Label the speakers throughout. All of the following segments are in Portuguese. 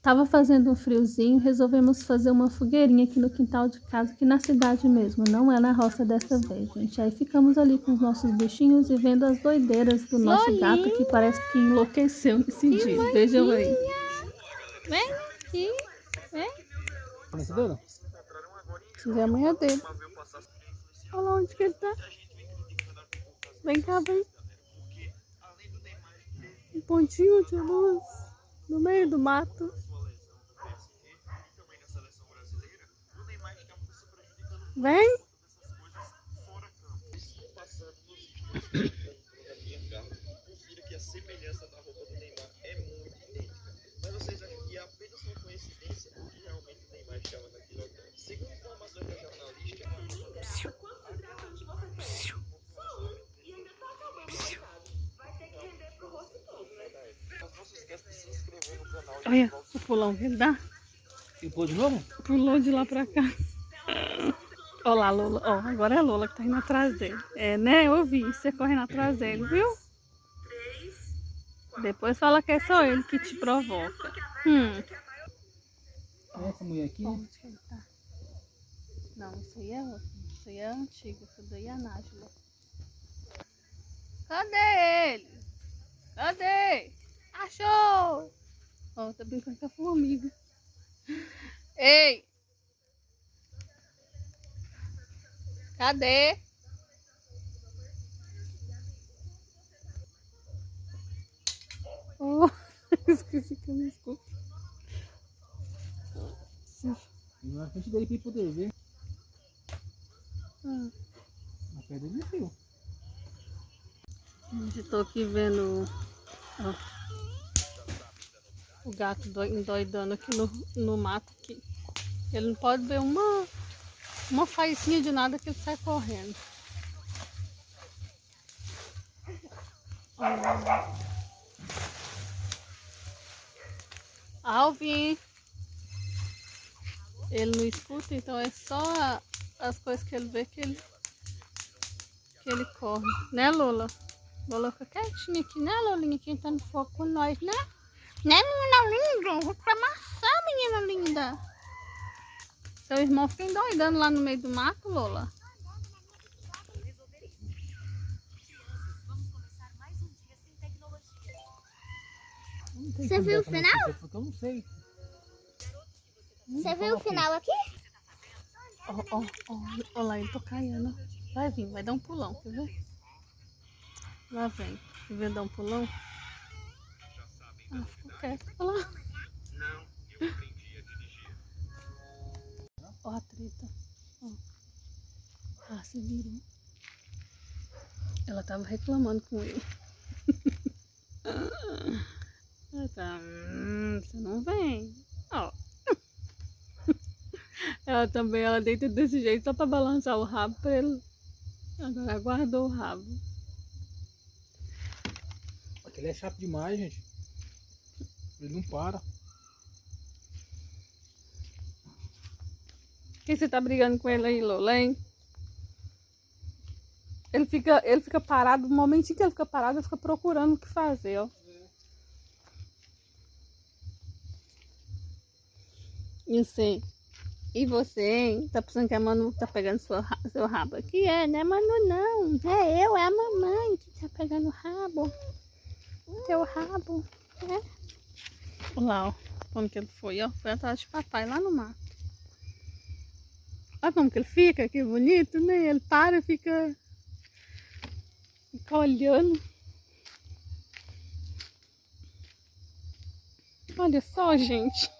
Speaker 1: Tava fazendo um friozinho, resolvemos fazer uma fogueirinha aqui no quintal de casa, aqui na cidade mesmo, não é na roça dessa vez, gente. Aí ficamos ali com os nossos bichinhos e vendo as doideiras do nosso gato, que parece que enlouqueceu nesse dia. Vejam aí. Vem aqui, vem.
Speaker 2: Conhecedora?
Speaker 1: Tive a manhã dele. Olha lá onde que ele tá. Vem cá, vem. Um pontinho de luz no meio do mato. Vem.
Speaker 3: Confira que a semelhança da roupa do Neymar é muito idêntica. Mas vocês acham que é apenas uma coincidência ou que realmente o Neymar estava naquele hotel? Segundo informações da jornalista, não se esqueça de se inscrever no canal.
Speaker 1: Olha o pulão que ele dá.
Speaker 2: E pôr de novo?
Speaker 1: Pulou de lá pra cá. Olha lá, Lola. Ó, agora é a Lola que tá indo atrás dele. É, né? Eu vi você correndo atrás dele, viu? Depois fala que é só ele que te provoca.
Speaker 2: Essa mulher aqui, né?
Speaker 1: Onde que ele tá? Não, isso aí é outro. Isso aí é antigo. Isso daí é a Nájila. Cadê ele? Cadê? Achou! Ó, tá brincando com a formiga. Ei! Cadê? Oh, esqueci que eu não escuto.
Speaker 2: E na frente dele pra ele poder ver. Na pedra ele viu.
Speaker 1: Estou aqui vendo ó, o gato endoidando aqui no mato. Aqui. Ele não pode ver uma faicinha de nada que ele sai correndo. Alvin! Ele não escuta, então é só as coisas que ele vê que ele corre. Né, Lola? Lola fica quietinha aqui, né, Lolinha? Quem tá no foco com nós, né? Né, menina linda? Vou pra maçã, menina linda. Seu irmão fica endoidando lá no meio do mato, Lola.
Speaker 2: Você viu o final? Eu não sei.
Speaker 4: Você viu o final aqui?
Speaker 1: Ó lá, ele tô caindo. Vai vir, vai dar um pulão, quer ver? Lá vem. Quer ver dar um pulão? Ah, ficou quieto. Olha lá. Ó a treta. Ó. Ah, se virou. Ela tava reclamando com ele. Ela tá, você não vem. Ó. Ela também, ela deita desse jeito só pra balançar o rabo pra ele. Agora guardou o rabo.
Speaker 2: Aquele é chato demais, gente. Ele não para.
Speaker 1: Por que você tá brigando com ele aí, Lola, hein? Ele fica parado, no momentinho que ele fica parado, ele fica procurando o que fazer, ó. E assim, e você, hein? Tá pensando que a Manu tá pegando seu rabo aqui? É, né, Manu? Não. É eu, é a mamãe que tá pegando o rabo. Teu rabo. É. Olha lá, ó. Como que ele foi, ó. Foi atrás de papai lá no mato. Olha como que ele fica, que bonito, né? Ele para e fica olhando. Olha só, gente.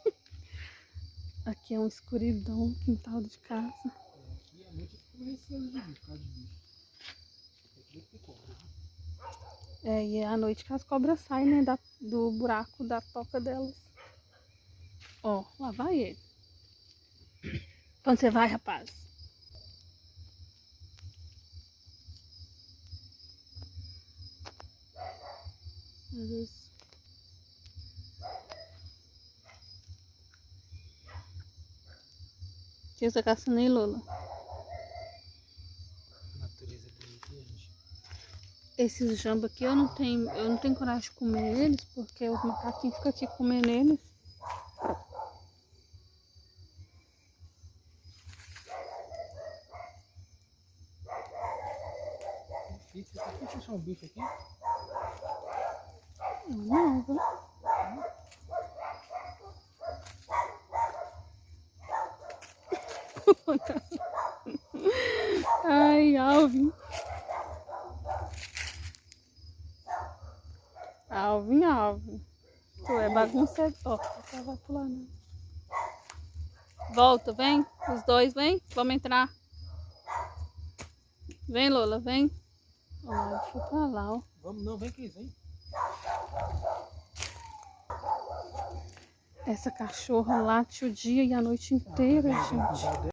Speaker 1: Aqui é uma escuridão, quintal de casa.
Speaker 2: Aqui à noite eu comecei a ver por causa de bicho.
Speaker 1: É, e é à noite que as cobras saem, né? Do buraco da toca delas. Ó, lá vai ele. Pra onde você vai, rapaz? Meu Deus. O que você tá caçando aí, Lola?
Speaker 2: Natureza bonita, gente.
Speaker 1: Esses jambos aqui eu não tenho coragem de comer eles, porque os macaquinhos ficam aqui comendo eles.
Speaker 2: achar um bicho aqui?
Speaker 1: Não, viu? Ai, Alvin. Alvin. Tu é bagunceiro. Ó, ela vai pular, não. Volta, vem. Os dois, vem. Vamos entrar. Vem, Lola, vem. Ó, deixa eu pra lá, ó.
Speaker 2: Vamos, não, vem, Cris, vem.
Speaker 1: Essa cachorra late o dia e a noite inteira, gente.